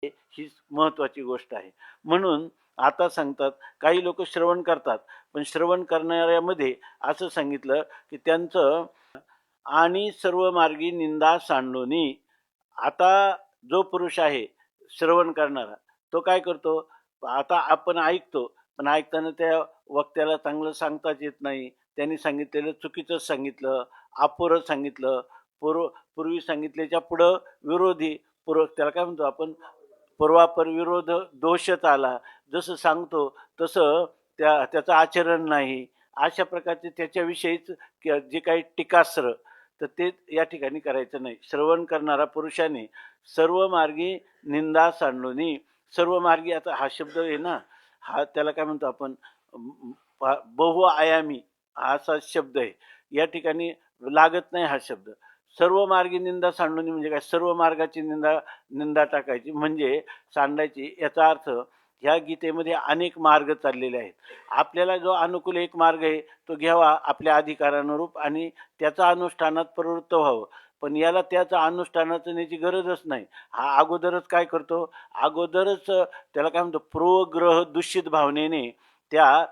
ही महत्त्वाची गोष्ट आहे. म्हणून आता सांगतात, काही लोक श्रवण करतात, पण श्रवण करणाऱ्यामध्ये असं सांगितलं की त्यांचं आणि सर्व मार्गी निंदा सांडोनी. आता जो पुरुष आहे श्रवण करणारा, तो काय करतो? आता आपण ऐकतो, पण ऐकताना त्या वक्त्याला चांगलं सांगताच येत नाही. त्यांनी सांगितलेलं चुकीचंच सांगितलं, अपुरं सांगितलं, पूर्वी सांगितल्याच्या पुढं विरोधी, त्याला काय म्हणतो आपण, पूर्वापर विरोध दोषच आला. जसं सांगतो तसं त्याचं आचरण नाही. अशा प्रकारचे त्याच्याविषयीच जे काही टीकास्त्र, तर ते या ठिकाणी करायचं नाही. श्रवण करणारा पुरुषाने सर्व मार्गी निंदा सांडोनी. सर्व मार्गी, आता हा शब्द आहे ना, हा त्याला काय म्हणतो आपण, बहुआयामी असा शब्द आहे. या ठिकाणी लागत नाही हा शब्द. सर्व मार्गी निंदा सांडोनी म्हणजे काय? सर्व मार्गाची निंदा टाकायची म्हणजे सांडायची. याचा अर्थ ह्या गीतेमध्ये अनेक मार्ग चाललेले आहेत. आपल्याला जो अनुकूल एक मार्ग आहे तो घ्यावा आपल्या अधिकारानुरूप आणि त्याचा अनुष्ठानात प्रवृत्त व्हावं. पण याला त्याचा अनुष्ठानाचं नेण्याची गरजच नाही. हा अगोदरच काय करतो? अगोदरच त्याला काय म्हणतो, पूर्वग्रह दूषित भावनेने त्या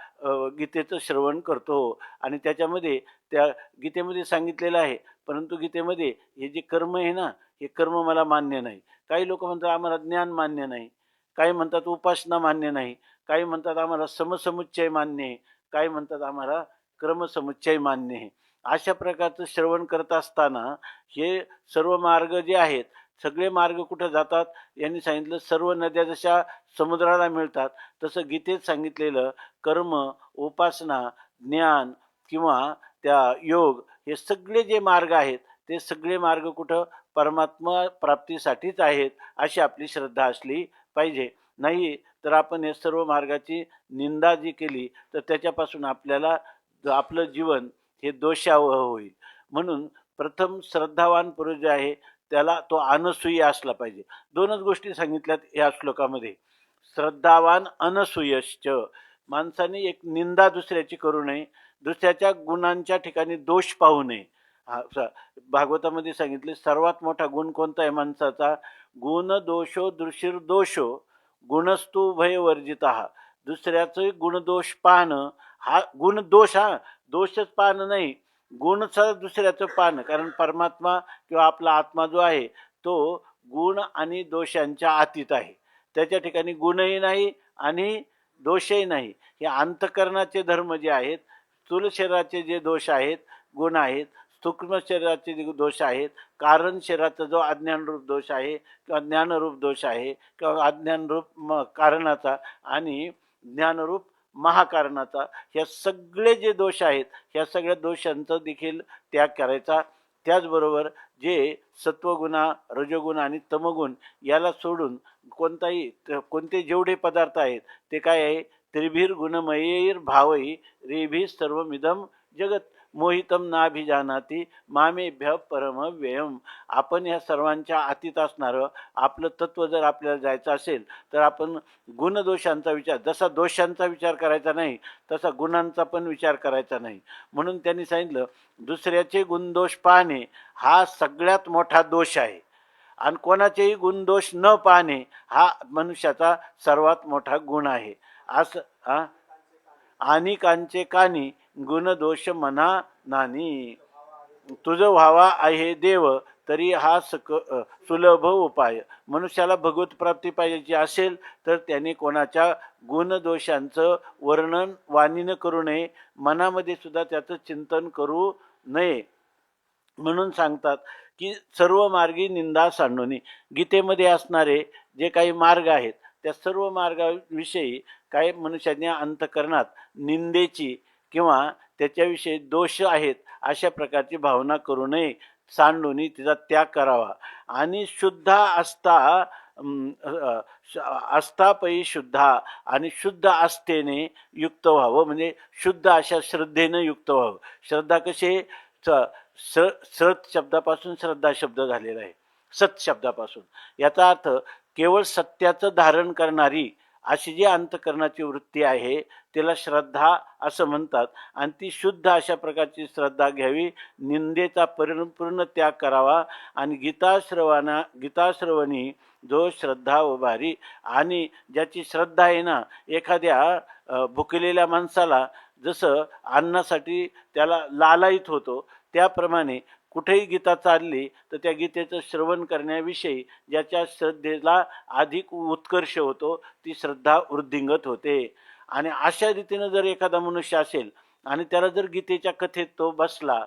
गीतेचं श्रवण करतो. आणि त्याच्यामध्ये त्या गीतेमध्ये सांगितलेलं आहे, परंतु गीतेमध्ये हे जे कर्म आहे ना, हे कर्म मला मान्य नाही. काही लोक म्हणतात आम्हाला ज्ञान मान्य नाही, काही म्हणतात उपासना मान्य नाही, काही म्हणतात आम्हाला समसमुच्चय मान्य आहे, काही म्हणतात आम्हाला क्रमसमुच्चय मान्य आहे. अशा प्रकारचं श्रवण करत असताना हे सर्व मार्ग जे आहेत, सगळे मार्ग कुठं जातात? यांनी सांगितलं सर्व नद्या जशा समुद्राला मिळतात, तसं गीतेत सांगितलेलं कर्म, उपासना, ज्ञान किंवा त्या योग, हे सगळे जे मार्ग आहेत ते सगळे मार्ग कुठं? परमात्मा प्राप्तीसाठीच आहेत, अशी आपली श्रद्धा असली पाहिजे. नाही तर आपण या सर्व मार्गाची निंदा जी केली तर त्याच्यापासून आपल्याला आपलं जीवन हे दोषावह होईल. म्हणून प्रथम श्रद्धावान पुरुष जे आहे त्याला तो अनसूय असला पाहिजे. दोनच गोष्टी सांगितल्यात या श्लोकामध्ये, श्रद्धावान अनसूयश्च. माणसाने एक निंदा दुसऱ्याची करू नये, दुसऱ्याच्या गुणांच्या ठिकाणी दोष पाहू नये. भागवतामध्ये सांगितले सर्वात मोठा गुण कोणता आहे माणसाचा? गुण दोषो दृशिर्दोषो गुणस्तु भयवर्जिता. दुसऱ्याचं गुणदोष पाहणं, हा गुणदोष, हा दोषच पाहणं नाही, गुणच दुसऱ्याचं पाहणं. कारण परमात्मा किंवा आपला आत्मा जो आहे तो गुण आणि दोषांच्या अतीत आहे. त्याच्या ठिकाणी गुणही नाही आणि दोषही नाही. हे अंतःकरणाचे धर्म जे आहेत, स्थूल शरीराचे जे दोष आहेत गुण आहेत, सूक्ष्म शरीराचे जे दोष आहेत, कारण शरीराचा जो अज्ञानरूप दोष आहे किंवा ज्ञानरूप दोष आहे किंवा अज्ञानरूप कारणाचा आणि ज्ञानरूप महाकारणाचा, ह्या सगळे जे दोष आहेत ह्या सगळ्या दोषांचा देखील त्याग करायचा. त्याचबरोबर जे सत्वगुणा, रजोगुण आणि तमगुण याला सोडून कोणते जेवढे पदार्थ आहेत ते काय आहे? त्रिभिर गुणमयैर भावई रेभी सर्वमिदम जगत मोहितम नाभिजानाती मामेभ्य परमव्ययम. आपण या सर्वांच्या अतीत असणारं आपलं तत्व जर आपल्याला जायचं असेल तर आपण गुणदोषांचा विचार, जसा दोषांचा विचार करायचा नाही तसा गुणांचा पण विचार करायचा नाही. म्हणून त्यांनी सांगितलं दुसऱ्याचे गुणदोष पाहणे हा सगळ्यात मोठा दोष आहे आणि कोणाचेही गुणदोष न पाहणे हा मनुष्याचा सर्वात मोठा गुण आहे. असं आणि कांचे कानी गुणदोष मना नानी. तुझं व्हावा आहे देव तरी हा सुलभ उपाय. मनुष्याला भगवत प्राप्ती पाहिजे असेल तर त्याने कोणाच्या गुणदोषांचं वर्णन वाणीनं करू नये, मनामध्ये सुद्धा त्याचं चिंतन करू नये. म्हणून सांगतात की सर्व मार्गी निंदा सांडोनी. गीतेमध्ये असणारे जे काही मार्ग आहेत त्या सर्व मार्गाविषयी काही मनुष्याने अंतःकरणात निंदेची किंवा त्याच्याविषयी दोष आहेत अशा प्रकारची भावना करू नये, सांडोनी तिचा त्याग करावा. आणि शुद्ध आस्थापयी शुद्धा, आणि शुद्ध आस्थेने युक्त व्हावं, म्हणजे शुद्ध अशा श्रद्धेनं युक्त व्हावं. श्रद्धा कशी? सत शब्दापासून श्रद्धा शब्द झालेला आहे, सत शब्दापासून. याचा अर्थ केवळ सत्याचं धारण करणारी अशी जी अंतःकरणाची वृत्ती आहे त्याला श्रद्धा असं म्हणतात. आणि ती शुद्ध अशा प्रकारची श्रद्धा घ्यावी, निंदेचा परिपूर्ण त्याग करावा आणि गीताश्रवणी जो श्रद्धा उभारी. आणि ज्याची श्रद्धा आहे ना, एखाद्या भुकेलेल्या माणसाला जसं अन्नासाठी त्याला लालायित होतो, त्याप्रमाणे कुठेही गीता चालली तर त्या गीतेचं श्रवण करण्याविषयी ज्याच्या श्रद्धेला अधिक उत्कर्ष होतो, ती श्रद्धा वृद्धिंगत होते. आणि अशा रीतीनं जर एखादा मनुष्य असेल आणि त्याला जर गीतेच्या कथेत तो बसला,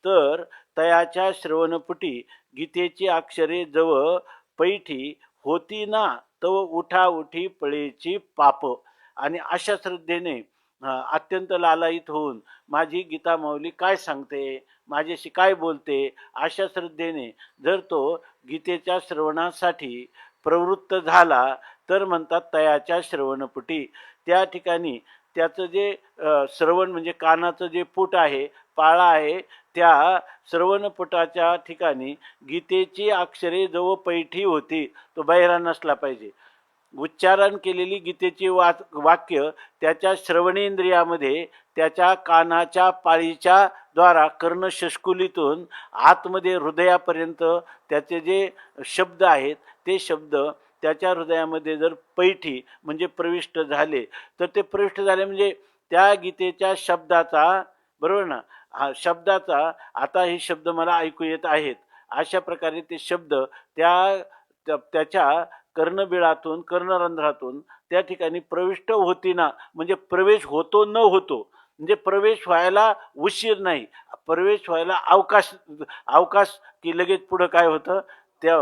तर तयाच्या श्रवणपुटी गीतेची अक्षरे जव पैठी होती ना, तव उठा उठी पळेची पाप. आणि अशा श्रद्धेने अत्यंत लालायित होऊन माझी गीता माऊली काय सांगते, माझ्याशी काय बोलते, अशा श्रद्धेने जर तो गीतेच्या श्रवणासाठी प्रवृत्त झाला, तर म्हणतात तयाच्या श्रवणपुटी. त्या ठिकाणी त्याचं जे श्रवण म्हणजे कानाचं जे पूट आहे, पाळा आहे, त्या श्रवणपुटाच्या ठिकाणी गीतेची अक्षरे जो पैठी होती, तो बहिरा नसला पाहिजे. उच्चारण केलेली गीतेची वाक्य त्याच्या श्रवणेंद्रियामध्ये, त्याच्या कानाच्या पाळीच्या द्वारा कर्णशष्कुलीतून आतमध्ये हृदयापर्यंत त्याचे जे शब्द आहेत, ते शब्द त्याच्या हृदयामध्ये जर पैठी म्हणजे प्रविष्ट झाले, तर ते प्रविष्ट झाले म्हणजे त्या गीतेच्या शब्दाचा, बरोबर ना, हा शब्दाचा, आता हे शब्द मला ऐकू येत आहेत, अशा प्रकारे ते शब्द त्याच्या कर्णबिळातून, कर्णरंध्रातून त्या ठिकाणी प्रविष्ट होती ना, म्हणजे प्रवेश होतो न होतो, म्हणजे प्रवेश व्हायला उशीर नाही, प्रवेश व्हायला अवकाश अवकाश की लगेच पुढं काय होतं, त्या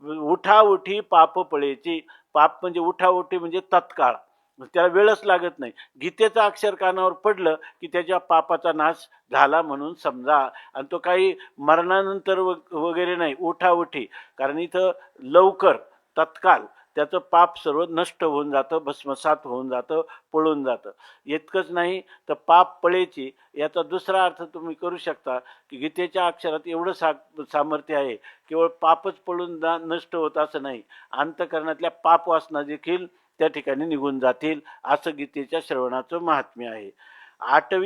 उठाउठी पाप पळेची. पाप म्हणजे उठाउठी म्हणजे तत्काळ, त्याला वेळच लागत नाही. गीतेचं अक्षर कानावर पडलं की त्याच्या पापाचा नाश झाला म्हणून समजा. आणि तो काही मरणानंतर वगैरे नाही, उठाउठी. कारण इथं लवकर, तत्काल त्याचं पाप सर्व नष्ट होऊन जातं, भस्मसात होऊन जातं, पळून जातं. इतकंच नाही तर पाप पळेची याचा दुसरा अर्थ तुम्ही करू शकता की गीतेच्या अक्षरात एवढं सामर्थ्य आहे, केवळ पापच पळून नष्ट होत असं नाही, अंतःकरणातल्या पाप वासना देखील त्या ठिकाणी निघून जातील, असं गीतेच्या श्रवणाचं महात्म्य आहे. 8वी